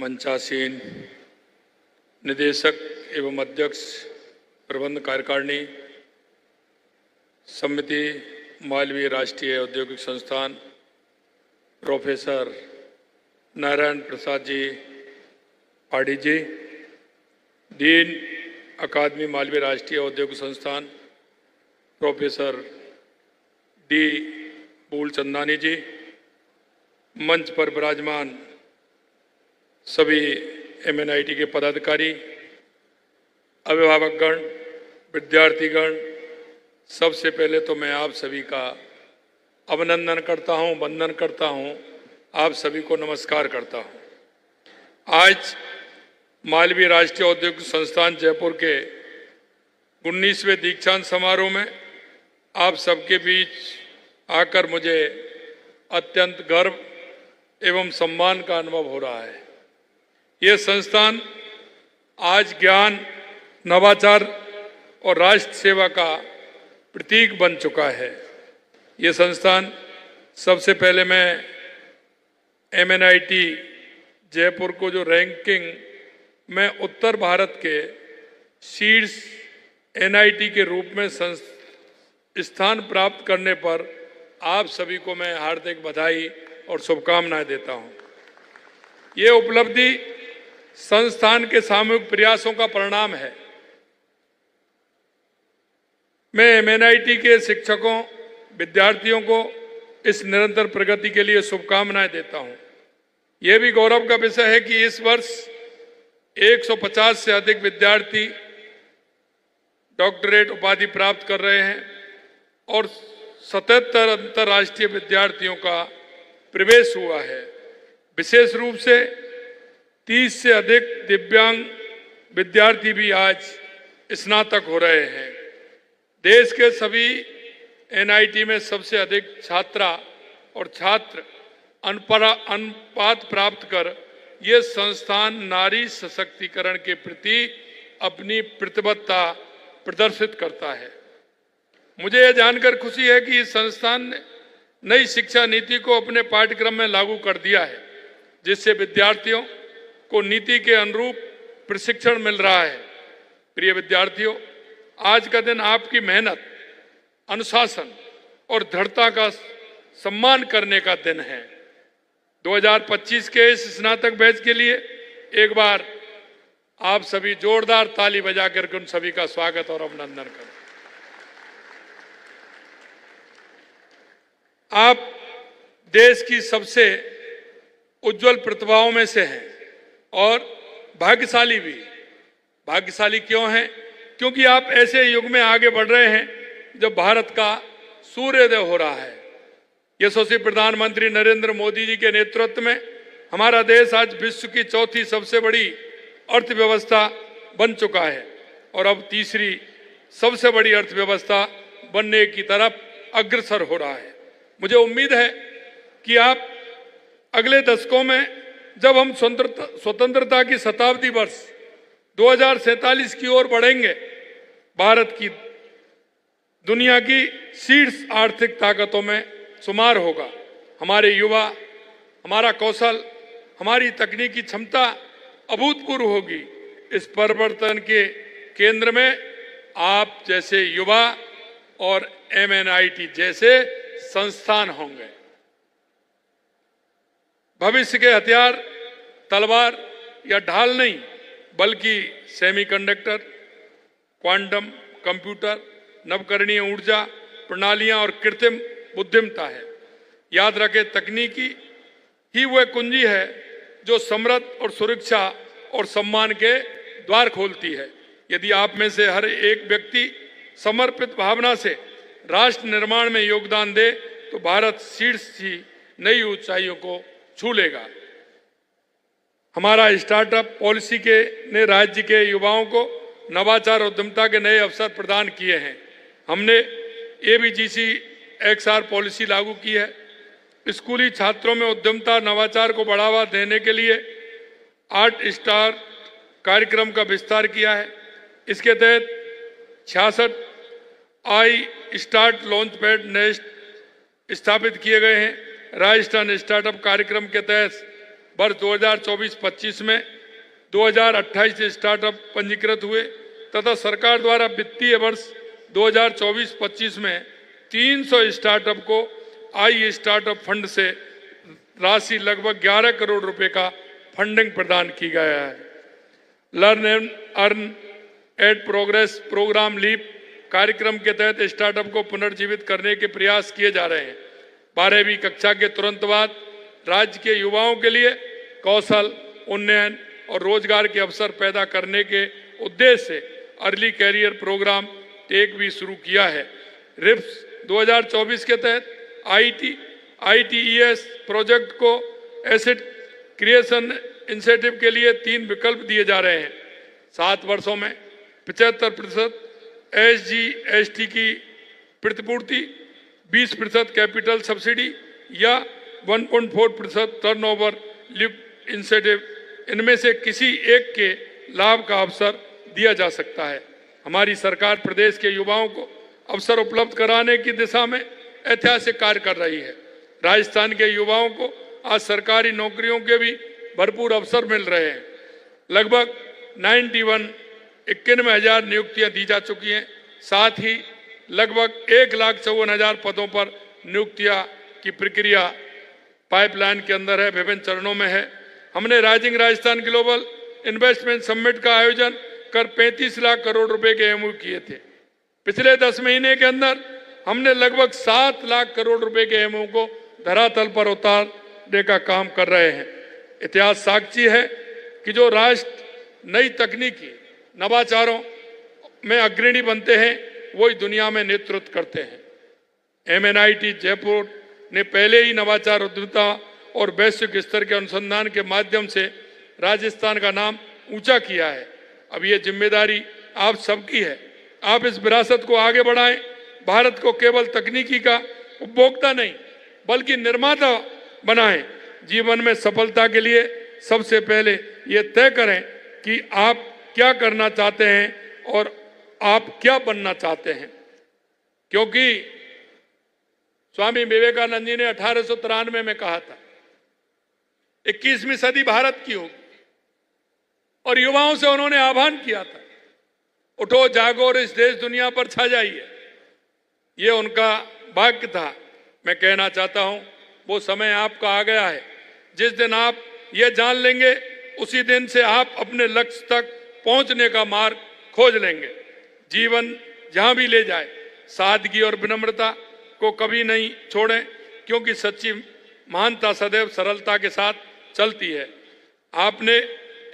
मंचासीन निदेशक एवं अध्यक्ष प्रबंध कार्यकारिणी समिति मालवीय राष्ट्रीय औद्योगिक संस्थान प्रोफेसर नारायण प्रसाद जी पाड़ी जी, डीन अकादमी मालवीय राष्ट्रीय औद्योगिक संस्थान प्रोफेसर डी मूलचंदानी जी, मंच पर विराजमान सभी MNIT के पदाधिकारी, अभिभावकगण, विद्यार्थीगण, सबसे पहले तो मैं आप सभी का अभिनंदन करता हूं, वंदन करता हूं, आप सभी को नमस्कार करता हूं। आज मालवीय राष्ट्रीय औद्योगिक संस्थान जयपुर के 19वें दीक्षांत समारोह में आप सबके बीच आकर मुझे अत्यंत गर्व एवं सम्मान का अनुभव हो रहा है। ये संस्थान आज ज्ञान, नवाचार और राष्ट्र सेवा का प्रतीक बन चुका है। ये संस्थान सबसे पहले मैं MNIT जयपुर को जो रैंकिंग में उत्तर भारत के शीर्ष NIT के रूप में स्थान प्राप्त करने पर आप सभी को मैं हार्दिक बधाई और शुभकामनाएं देता हूं। ये उपलब्धि संस्थान के सामूहिक प्रयासों का परिणाम है। मैं MNIT के शिक्षकों, विद्यार्थियों को इस निरंतर प्रगति के लिए शुभकामनाएं देता हूं। यह भी गौरव का विषय है कि इस वर्ष 150 से अधिक विद्यार्थी डॉक्टरेट उपाधि प्राप्त कर रहे हैं और 77 अंतर्राष्ट्रीय विद्यार्थियों का प्रवेश हुआ है। विशेष रूप से 30 से अधिक दिव्यांग विद्यार्थी भी आज स्नातक हो रहे हैं। देश के सभी NIT में सबसे अधिक छात्रा और छात्र अनुपात प्राप्त कर ये संस्थान नारी सशक्तिकरण के प्रति अपनी प्रतिबद्धता प्रदर्शित करता है। मुझे यह जानकर खुशी है कि इस संस्थान ने नई शिक्षा नीति को अपने पाठ्यक्रम में लागू कर दिया है, जिससे विद्यार्थियों को नीति के अनुरूप प्रशिक्षण मिल रहा है। प्रिय विद्यार्थियों, आज का दिन आपकी मेहनत, अनुशासन और दृढ़ता का सम्मान करने का दिन है। 2025 के इस स्नातक बैच के लिए एक बार आप सभी जोरदार ताली बजाकर उन सभी का स्वागत और अभिनंदन करें। आप देश की सबसे उज्जवल प्रतिभाओं में से हैं और भाग्यशाली भी। भाग्यशाली क्यों हैं? क्योंकि आप ऐसे युग में आगे बढ़ रहे हैं जब भारत का सूर्योदय हो रहा है। यशस्वी प्रधानमंत्री नरेंद्र मोदी जी के नेतृत्व में हमारा देश आज विश्व की चौथी सबसे बड़ी अर्थव्यवस्था बन चुका है और अब तीसरी सबसे बड़ी अर्थव्यवस्था बनने की तरफ अग्रसर हो रहा है। मुझे उम्मीद है कि आप अगले दशकों में जब हम स्वतंत्रता की शताब्दी वर्ष 2047 की ओर बढ़ेंगे, भारत की दुनिया की शीर्ष आर्थिक ताकतों में शुमार होगा। हमारे युवा, हमारा कौशल, हमारी तकनीकी क्षमता अभूतपूर्व होगी। इस परिवर्तन के केंद्र में आप जैसे युवा और MNIT जैसे संस्थान होंगे। भविष्य के हथियार तलवार या ढाल नहीं, बल्कि सेमीकंडक्टर, क्वांटम कंप्यूटर, नवकरणीय ऊर्जा प्रणालियां और कृत्रिम बुद्धिमत्ता है। याद रखें, तकनीकी ही वह कुंजी है जो समृद्ध और सुरक्षा और सम्मान के द्वार खोलती है। यदि आप में से हर एक व्यक्ति समर्पित भावना से राष्ट्र निर्माण में योगदान दे तो भारत शीर्ष की नई ऊंचाइयों को छू लेगा। हमारा स्टार्टअप पॉलिसी ने राज्य के युवाओं को नवाचार और उद्यमिता के नए अवसर प्रदान किए हैं। हमने ABGC XR पॉलिसी लागू की है। स्कूली छात्रों में उद्यमिता नवाचार को बढ़ावा देने के लिए आर्ट स्टार कार्यक्रम का विस्तार किया है। इसके तहत 66 I start launch pad nest स्थापित किए गए हैं। राजस्थान स्टार्टअप कार्यक्रम के तहत वर्ष 2024-25 में 2028 स्टार्टअप पंजीकृत हुए तथा सरकार द्वारा वित्तीय वर्ष 2024-25 में 300 स्टार्टअप को आई स्टार्टअप फंड से राशि लगभग 11 करोड़ रुपए का फंडिंग प्रदान की गया है। Learn and earn at progress program leap कार्यक्रम के तहत स्टार्टअप को पुनर्जीवित करने के प्रयास किए जा रहे हैं। 12वीं कक्षा के तुरंत बाद राज्य के युवाओं के लिए कौशल उन्नयन और रोजगार के अवसर पैदा करने के उद्देश्य से अर्ली कैरियर प्रोग्राम टेक भी शुरू किया है। रिप्स 2024 के तहत ITES प्रोजेक्ट को एसेट क्रिएशन इंसेंटिव के लिए 3 विकल्प दिए जा रहे हैं। 7 वर्षों में 75% SGST की प्रतिपूर्ति, 20% कैपिटल सब्सिडी या 1.4% टर्नओवर लिफ्ट इंसेंटिव, इनमें से किसी एक के लाभ का अवसर दिया जा सकता है। हमारी सरकार प्रदेश के युवाओं को अवसर उपलब्ध कराने की दिशा में ऐतिहासिक कार्य कर रही है। राजस्थान के युवाओं को आज सरकारी नौकरियों के भी भरपूर अवसर मिल रहे हैं। लगभग 91,91,000 नियुक्तियां दी जा चुकी हैं। साथ ही लगभग 1,54,000 पदों पर नियुक्तियां की प्रक्रिया पाइपलाइन के अंदर है, विभिन्न चरणों में है। हमने rising Rajasthan global investment summit का आयोजन कर 35 लाख करोड़ रुपए के MOU किए थे। पिछले 10 महीने के अंदर हमने लगभग 7 लाख करोड़ रुपए के MOU को धरातल पर उतारने का काम कर रहे हैं। इतिहास साक्षी है कि जो राष्ट्र नई तकनीकी नवाचारों में अग्रणी बनते हैं वही दुनिया में नेतृत्व करते हैं। MNIT जयपुर ने पहले ही नवाचार उद्यमिता और वैश्विक स्तर के अनुसंधान के माध्यम से राजस्थान का नाम ऊंचा किया है। अब ये जिम्मेदारी आप सबकी है। आप इस विरासत को आगे बढ़ाएं। भारत को केवल तकनीकी का उपभोक्ता नहीं बल्कि निर्माता बनाएं। जीवन में सफलता के लिए सबसे पहले ये तय करें कि आप क्या करना चाहते हैं और आप क्या बनना चाहते हैं, क्योंकि स्वामी विवेकानंद जी ने 1893 में कहा था 21वीं सदी भारत की होगी, और युवाओं से उन्होंने आह्वान किया था, उठो जागो और इस देश दुनिया पर छा जाइए। ये उनका वाक्य था। मैं कहना चाहता हूं वो समय आपका आ गया है। जिस दिन आप ये जान लेंगे उसी दिन से आप अपने लक्ष्य तक पहुंचने का मार्ग खोज लेंगे। जीवन जहां भी ले जाए सादगी और विनम्रता को कभी नहीं छोड़ें, क्योंकि सच्ची महानता सदैव सरलता के साथ चलती है। आपने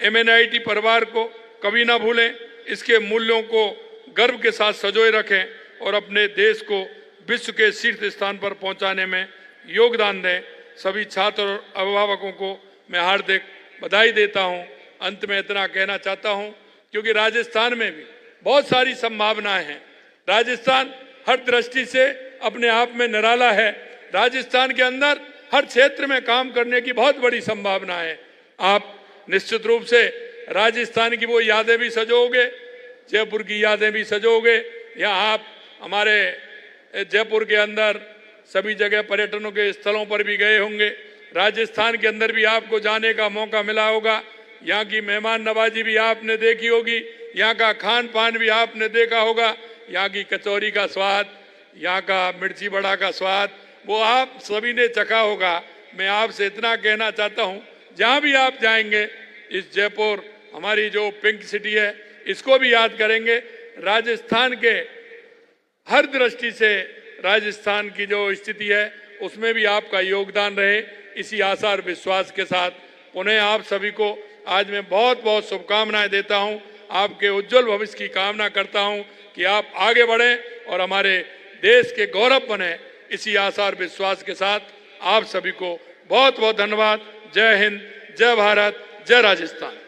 MNIT परिवार को कभी ना भूलें। इसके मूल्यों को गर्व के साथ संजोए रखें और अपने देश को विश्व के शीर्ष स्थान पर पहुंचाने में योगदान दें। सभी छात्र और अभिभावकों को मैं हार्दिक बधाई देता हूं। अंत में इतना कहना चाहता हूं, क्योंकि राजस्थान में भी बहुत सारी संभावनाएं हैं। राजस्थान हर दृष्टि से अपने आप में निराला है। राजस्थान के अंदर हर क्षेत्र में काम करने की बहुत बड़ी संभावना है। आप निश्चित रूप से राजस्थान की वो यादें भी सजोगे, जयपुर की यादें भी सजोगे, या आप हमारे जयपुर के अंदर सभी जगह पर्यटनों के स्थलों पर भी गए होंगे। राजस्थान के अंदर भी आपको जाने का मौका मिला होगा। यहाँ की मेहमान नवाजी भी आपने देखी होगी, यहाँ का खान पान भी आपने देखा होगा, यहाँ की कचौरी का स्वाद, यहाँ का मिर्ची बड़ा का स्वाद, वो आप सभी ने चखा होगा। मैं आपसे इतना कहना चाहता हूँ, जहाँ भी आप जाएंगे इस जयपुर हमारी जो पिंक सिटी है इसको भी याद करेंगे। राजस्थान के हर दृष्टि से राजस्थान की जो स्थिति है उसमें भी आपका योगदान रहे, इसी आशा और विश्वास के साथ पुनः आप सभी को आज मैं बहुत बहुत शुभकामनाएं देता हूं। आपके उज्जवल भविष्य की कामना करता हूं कि आप आगे बढ़ें और हमारे देश के गौरव बने। इसी आशा और विश्वास के साथ आप सभी को बहुत बहुत धन्यवाद। जय हिंद, जय भारत, जय राजस्थान।